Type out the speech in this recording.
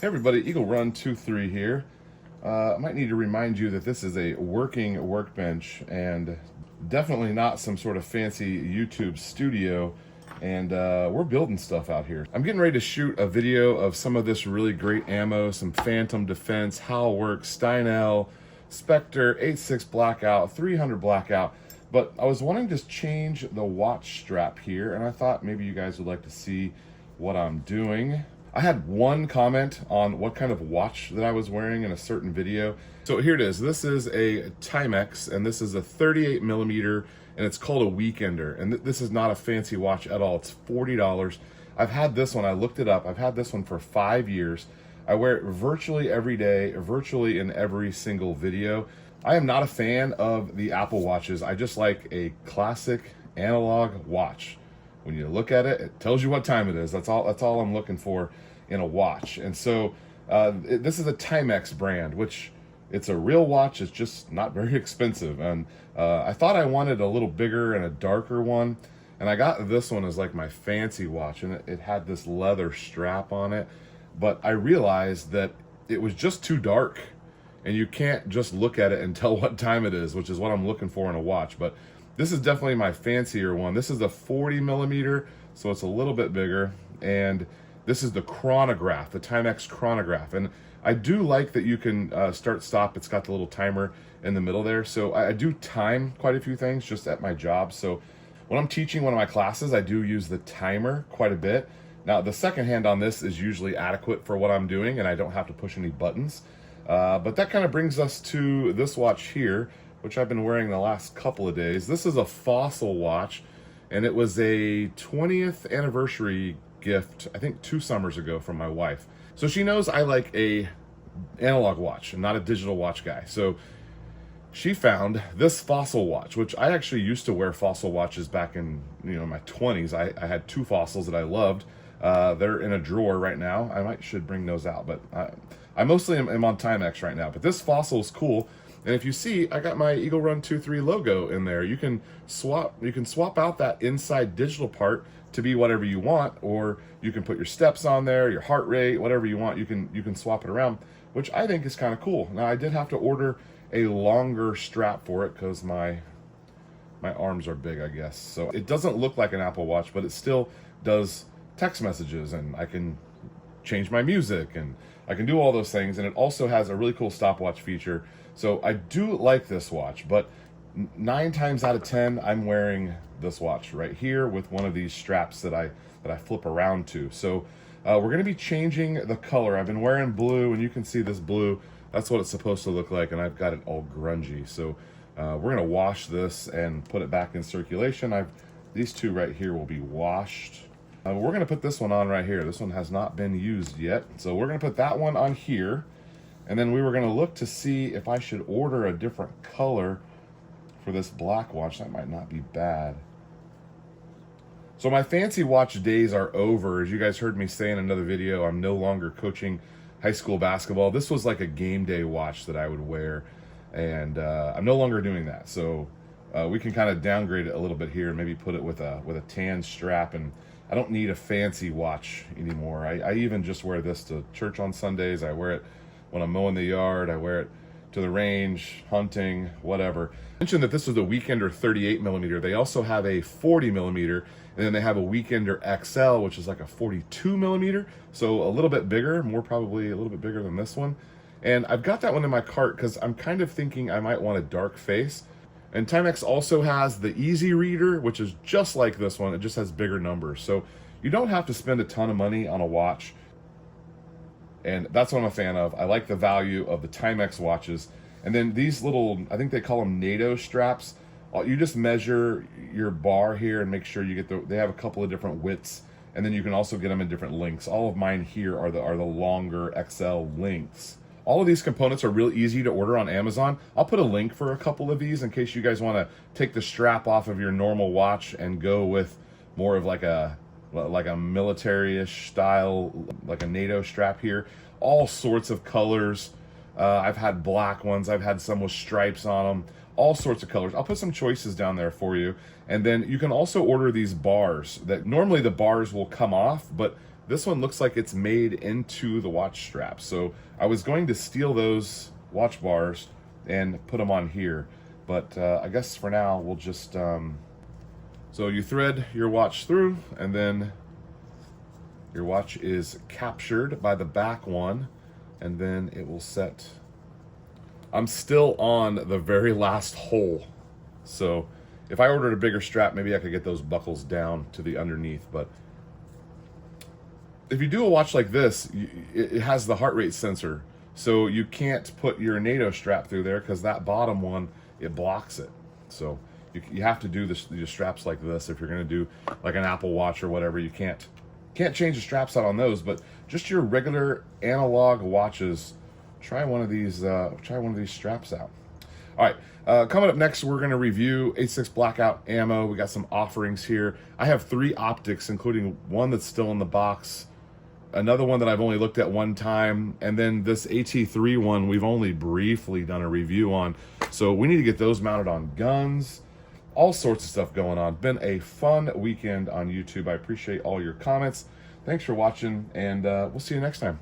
Hey everybody, Eagle Run 23 here. I might need to remind you that this is a working workbench and definitely not some sort of fancy YouTube studio, and we're building stuff out here. I'm getting ready to shoot a video of some of this really great ammo, some Phantom Defense, Halworks, Steinel, Spectre, 8.6 Blackout, 300 Blackout, but I was wanting to change the watch strap here, and I thought maybe you guys would like to see what I'm doing. I had one comment on what kind of watch that I was wearing in a certain video. So here it is. This is a Timex, and this is a 38 millimeter, and it's called a Weekender. And this is not a fancy watch at all. It's $40. I've had this one, I looked it up. I've had this one for 5 years. I wear it virtually every day, virtually in every single video. I am not a fan of the Apple Watches. I just like a classic analog watch. When you look at it, it tells you what time it is. That's all I'm looking for in a watch. And so this is a Timex brand, which it's a real watch. It's just not very expensive. And I thought I wanted a little bigger and a darker one. And I got this one as like my fancy watch, and it had this leather strap on it. But I realized that it was just too dark, and you can't just look at it and tell what time it is, which is what I'm looking for in a watch. But this is definitely my fancier one. This is a 40 millimeter, so it's a little bit bigger. And this is the chronograph, the Timex chronograph. And I do like that you can start, stop. It's got the little timer in the middle there. So I do time quite a few things just at my job. So when I'm teaching one of my classes, I do use the timer quite a bit. Now, the second hand on this is usually adequate for what I'm doing, and I don't have to push any buttons. But that kind of brings us to this watch here, which I've been wearing the last couple of days. This is a Fossil watch, and it was a 20th anniversary gift, I think 2 summers ago, from my wife. So she knows I like a analog watch and not a digital watch guy. So she found this Fossil watch, which I actually used to wear Fossil watches back in my 20s. I had 2 Fossils that I loved. They're in a drawer right now. Should bring those out, but I mostly am on Timex right now. But this Fossil is cool. And if you see, I got my Eagle Run 23 logo in there. You can swap out that inside digital part to be whatever you want, or you can put your steps on there, your heart rate, whatever you want. You can swap it around, which I think is kind of cool. Now, I did have to order a longer strap for it because my arms are big, I guess. So it doesn't look like an Apple Watch, but it still does text messages, and I can change my music, and I can do all those things. And it also has a really cool stopwatch feature. So I do like this watch, but 9 times out of 10, I'm wearing this watch right here with one of these straps that I flip around to. So we're gonna be changing the color. I've been wearing blue, and you can see this blue. That's what it's supposed to look like, and I've got it all grungy. So we're gonna wash this and put it back in circulation. These 2 right here will be washed. We're gonna put this one on right here. This one has not been used yet. So we're gonna put that one on here. And then we were gonna look to see if I should order a different color for this black watch. That might not be bad. So my fancy watch days are over. As you guys heard me say in another video, I'm no longer coaching high school basketball. This was like a game day watch that I would wear, and I'm no longer doing that. So we can kind of downgrade it a little bit here and maybe put it with a tan strap. And I don't need a fancy watch anymore. I even just wear this to church on Sundays. I wear it when I'm mowing the yard. I wear it to the range, hunting, whatever. I mentioned that this was a Weekender 38 millimeter. They also have a 40 millimeter, and then they have a Weekender XL, which is like a 42 millimeter. So a little bit bigger, probably a little bit bigger than this one. And I've got that one in my cart because I'm kind of thinking I might want a dark face. And Timex also has the Easy Reader, which is just like this one. It just has bigger numbers. So you don't have to spend a ton of money on a watch. And that's what I'm a fan of. I like the value of the Timex watches. And then these little, I think they call them NATO straps. You just measure your bar here and make sure you get they have a couple of different widths. And then you can also get them in different lengths. All of mine here are the longer XL lengths. All of these components are real easy to order on Amazon. I'll put a link for a couple of these in case you guys want to take the strap off of your normal watch and go with more of like a military-ish style, like a NATO strap here. All sorts of colors. I've had black ones. I've had some with stripes on them. All sorts of colors. I'll put some choices down there for you. And then you can also order these bars that normally the bars will come off, but This one looks like it's made into the watch strap. So I was going to steal those watch bars and put them on here, but I guess for now we'll just, so you thread your watch through, and then your watch is captured by the back one, and then it will set. I'm still on the very last hole. So if I ordered a bigger strap, maybe I could get those buckles down to the underneath. But if you do a watch like this, it has the heart rate sensor. So you can't put your NATO strap through there because that bottom one, it blocks it. So you have to do the straps like this. If you're gonna do like an Apple Watch or whatever, you can't change the straps out on those, but just your regular analog watches, try one of these straps out. All right, coming up next, we're going to review 86 Blackout ammo. We got some offerings here. I have 3 optics, including one that's still in the box, another one that I've only looked at one time, and then this AT3 one we've only briefly done a review on. So we need to get those mounted on guns. All sorts of stuff going on. Been a fun weekend on YouTube. I appreciate all your comments. Thanks for watching, and we'll see you next time.